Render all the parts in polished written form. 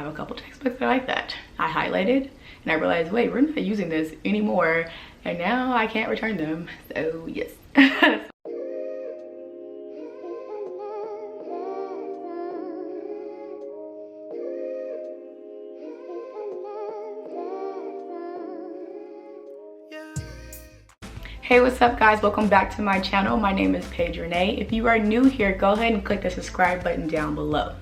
have a couple textbooks that are like that. I highlighted and I realized, wait, we're not using this anymore, and now I can't return them. So yes. Hey, what's up guys? Welcome back to my channel. My name is Paige Renee. If you are new here, go ahead and click the subscribe button down below.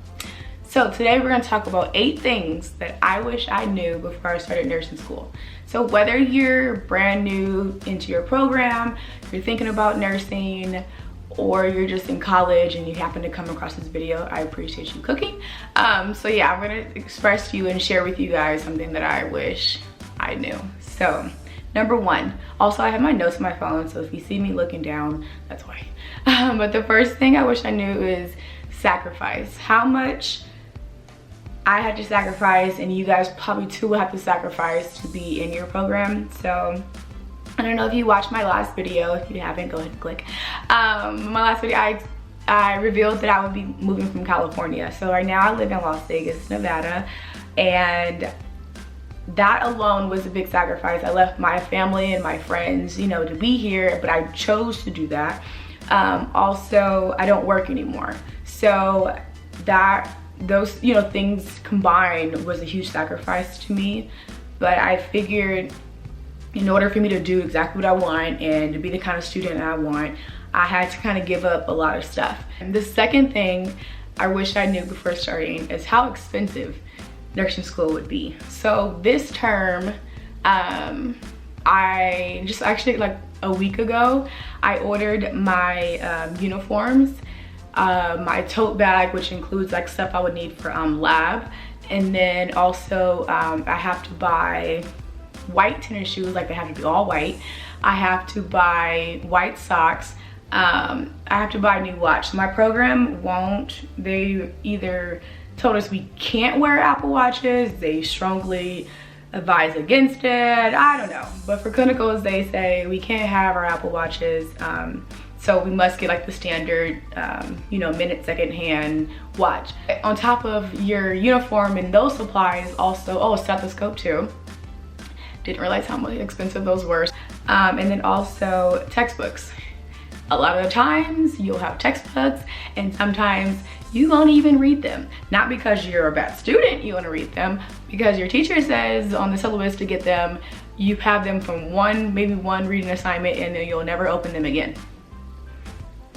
So today we're going to talk about 8 things that I wish I knew before I started nursing school. So whether you're brand new into your program, you're thinking about nursing, or you're just in college and you happen to come across this video, I appreciate you cooking. So yeah, I'm going to express to you and share with you guys something that I wish I knew. So number 1, also I have my notes on my phone, so if you see me looking down, that's why. But the first thing I wish I knew is sacrifice. How much I had to sacrifice, and you guys probably too will have to sacrifice to be in your program. So I don't know if you watched my last video. If you haven't, go ahead and click. My last video, I revealed that I would be moving from California. So right now I live in Las Vegas, Nevada, and that alone was a big sacrifice. I left my family and my friends, you know, to be here, but I chose to do that. Also, I don't work anymore. So those, you know, things combined was a huge sacrifice to me. But I figured in order for me to do exactly what I want and to be the kind of student I want, I had to kind of give up a lot of stuff. And the second thing I wish I knew before starting is how expensive nursing school would be. So this term, I just actually like a week ago, I ordered my uniforms, my tote bag, which includes like stuff I would need for lab, and then also I have to buy white tennis shoes, like they have to be all white. I have to buy white socks. I have to buy a new watch. My program won't, they either told us we can't wear Apple Watches, they strongly advise against it, I don't know, but for clinicals they say we can't have our Apple Watches, so we must get like the standard you know, minute, second hand watch. On top of your uniform and those supplies, also, oh, a stethoscope too, didn't realize how much expensive those were, and then also textbooks. A lot of the times you'll have textbooks and sometimes you won't even read them. Not because you're a bad student you want to read them, because your teacher says on the syllabus to get them. You have them from maybe one reading assignment, and then you'll never open them again.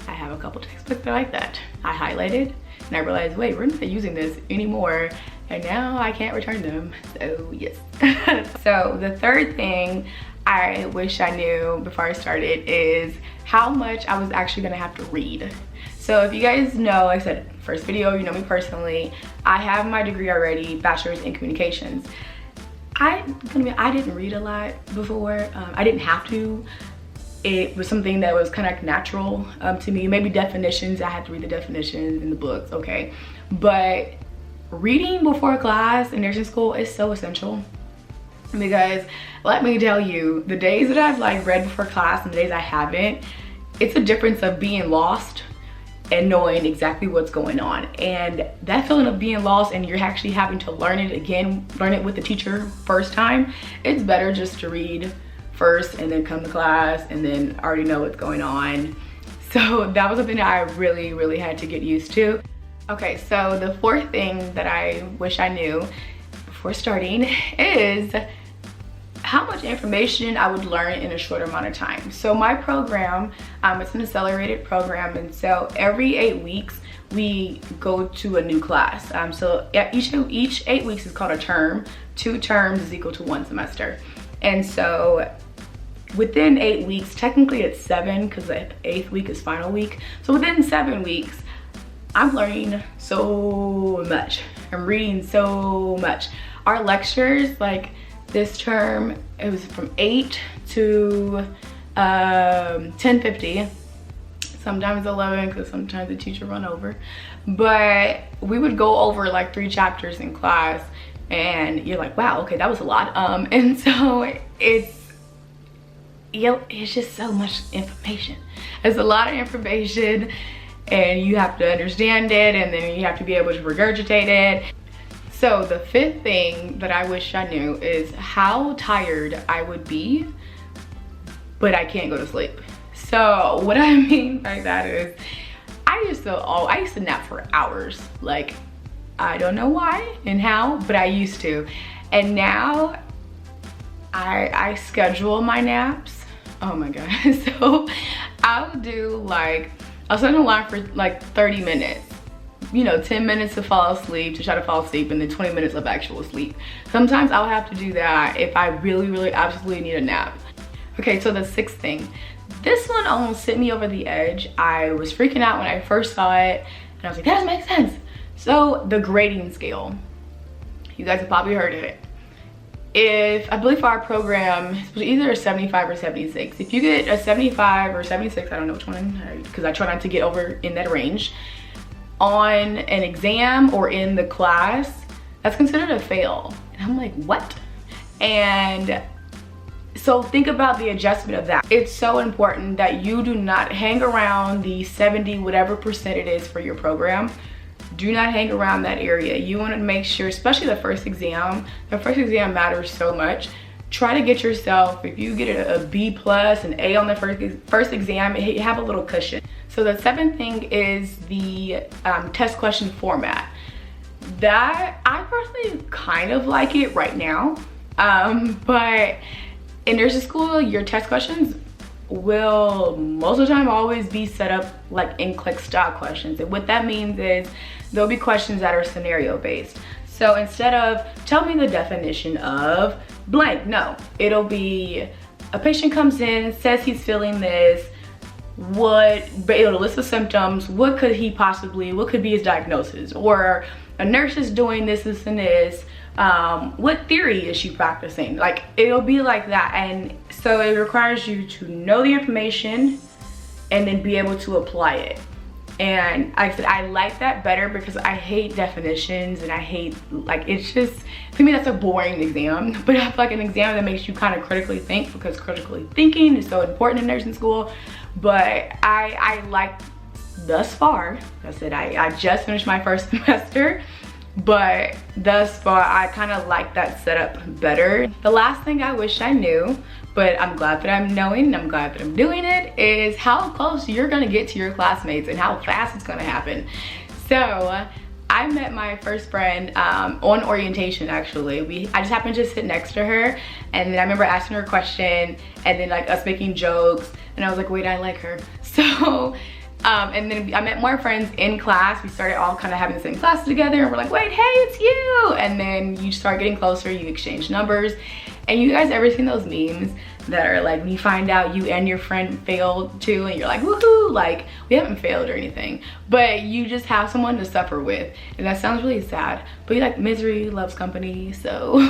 I have a couple textbooks that are like that. I highlighted and I realized, wait, we're not using this anymore, and now I can't return them. So yes. So the third thing I wish I knew before I started is how much I was actually gonna have to read. So if you guys know, like I said, first video, you know me personally, I have my degree already, bachelor's in communications. I didn't read a lot before. I didn't have to. It was something that was kind of like natural to me. Maybe definitions, I had to read the definitions in the books, okay. But reading before class in nursing school is so essential, because let me tell you, the days that I've like read before class and the days I haven't, it's a difference of being lost and knowing exactly what's going on. And that feeling of being lost and you're actually having to learn it again, learn it with the teacher first time, it's better just to read first and then come to class and then already know what's going on. So that was something that I really had to get used to. Okay, so the fourth thing that I wish I knew before starting is how much information I would learn in a short amount of time. So my program, it's an accelerated program, and so every 8 weeks we go to a new class. So each 8 weeks is called a term. 2 terms is equal to 1 semester. And so within 8 weeks, technically it's 7 because the 8th week is final week. So within 7 weeks, I'm learning so much. I'm reading so much. Our lectures, like this term, it was from 8 to 10:50. Sometimes 11 because sometimes the teacher run over. But we would go over like 3 chapters in class, and you're like, wow, okay, that was a lot. And so it's just so much information. It's a lot of information, and you have to understand it, and then you have to be able to regurgitate it. So the fifth thing that I wish I knew is how tired I would be, but I can't go to sleep. So what I mean by that is I used to nap for hours. Like, I don't know why and how, but I used to. And now I schedule my naps. Oh my God. So I'll set an alarm for like 30 minutes. You know, 10 minutes to fall asleep, to try to fall asleep, and then 20 minutes of actual sleep. Sometimes I'll have to do that if I really absolutely need a nap. Okay, so the sixth thing. This one almost sent me over the edge. I was freaking out when I first saw it, and I was like, that doesn't make sense. So the grading scale. You guys have probably heard of it. I believe for our program, it was either a 75 or 76. If you get a 75 or 76, I don't know which one, because I try not to get over in that range, on an exam or in the class, that's considered a fail. And I'm like, what? And so think about the adjustment of that. It's so important that you do not hang around the 70 whatever percent it is for your program. Do not hang around that area. You want to make sure, especially the first exam matters so much. Try to get yourself, if you get a B plus, an A on the first exam, you have a little cushion. So the seventh thing is the test question format. That, I personally kind of like it right now. But in nursing school, your test questions will most of the time always be set up like NCLEX style questions. And what that means is there'll be questions that are scenario based. So instead of tell me the definition of blank, no, it'll be a patient comes in, says he's feeling this, it'll list the symptoms, what could be his diagnosis, or a nurse is doing this and this, what theory is she practicing? Like, it'll be like that. And so it requires you to know the information and then be able to apply it. And like I said, I like that better because I hate definitions, and I hate, like, it's just, to me that's a boring exam. But I feel like an exam that makes you kind of critically think, because critically thinking is so important in nursing school. But I like, thus far, like I said, I just finished my first semester, but thus far I kind of like that setup better. The last thing I wish I knew, but I'm glad that I'm knowing, and I'm glad that I'm doing it, is how close you're gonna get to your classmates and how fast it's gonna happen. So I met my first friend on orientation, actually. I just happened to sit next to her, and then I remember asking her a question, and then like us making jokes, and I was like, wait, I like her. So and then I met more friends in class. We started all kind of having the same classes together, and we're like, wait, hey, it's you. And then you start getting closer, you exchange numbers. And you guys ever seen those memes that are like, when you find out you and your friend failed too, and you're like, woohoo, like, we haven't failed or anything, but you just have someone to suffer with. And that sounds really sad, but like, misery loves company. So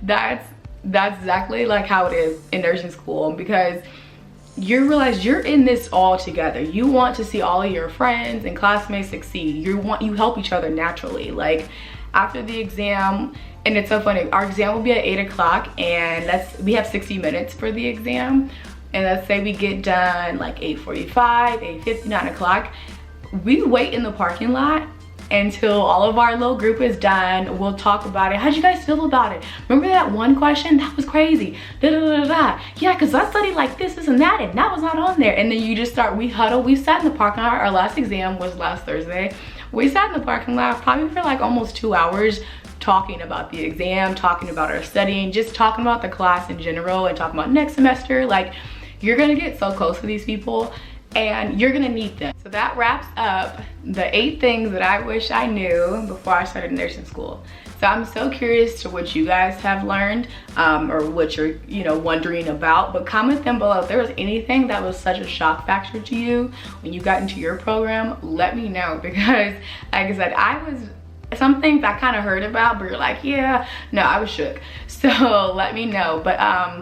that's exactly like how it is in nursing school, because you realize you're in this all together. You want to see all of your friends and classmates succeed. You help each other naturally. Like, after the exam, and it's so funny, our exam will be at 8 o'clock, and we have 60 minutes for the exam. And let's say we get done like 8:45, 8:50, 9 o'clock. We wait in the parking lot until all of our little group is done. We'll talk about it. How'd you guys feel about it? Remember that one question? That was crazy. Da, da, da, da. Yeah, because I studied like this and that, and that was not on there. And then you just start, we huddle. We sat in the parking lot. Our last exam was last Thursday. We sat in the parking lot probably for like almost 2 hours, talking about the exam, talking about our studying, just talking about the class in general, and talking about next semester. Like, you're gonna get so close to these people, and you're gonna need them. So that wraps up the 8 things that I wish I knew before I started nursing school. So I'm so curious to what you guys have learned, or what you're, wondering about. But comment them below if there was anything that was such a shock factor to you when you got into your program. Let me know, because like I said, some things I kind of heard about, but you're like, yeah, no, I was shook. So let me know. But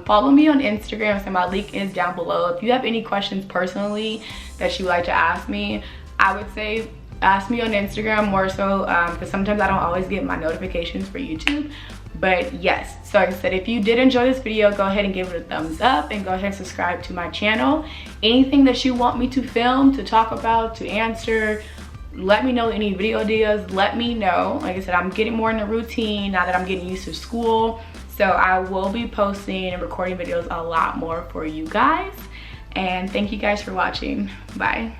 follow me on Instagram, so my link is down below. If you have any questions personally that you would like to ask me, I would say ask me on Instagram more so, because sometimes I don't always get my notifications for YouTube. But yes, so like I said, if you did enjoy this video, go ahead and give it a thumbs up, and go ahead and subscribe to my channel. Anything that you want me to film, to talk about, to answer, let me know any video ideas. Let me know. Like I said, I'm getting more in the routine now that I'm getting used to school. So I will be posting and recording videos a lot more for you guys. And thank you guys for watching. Bye.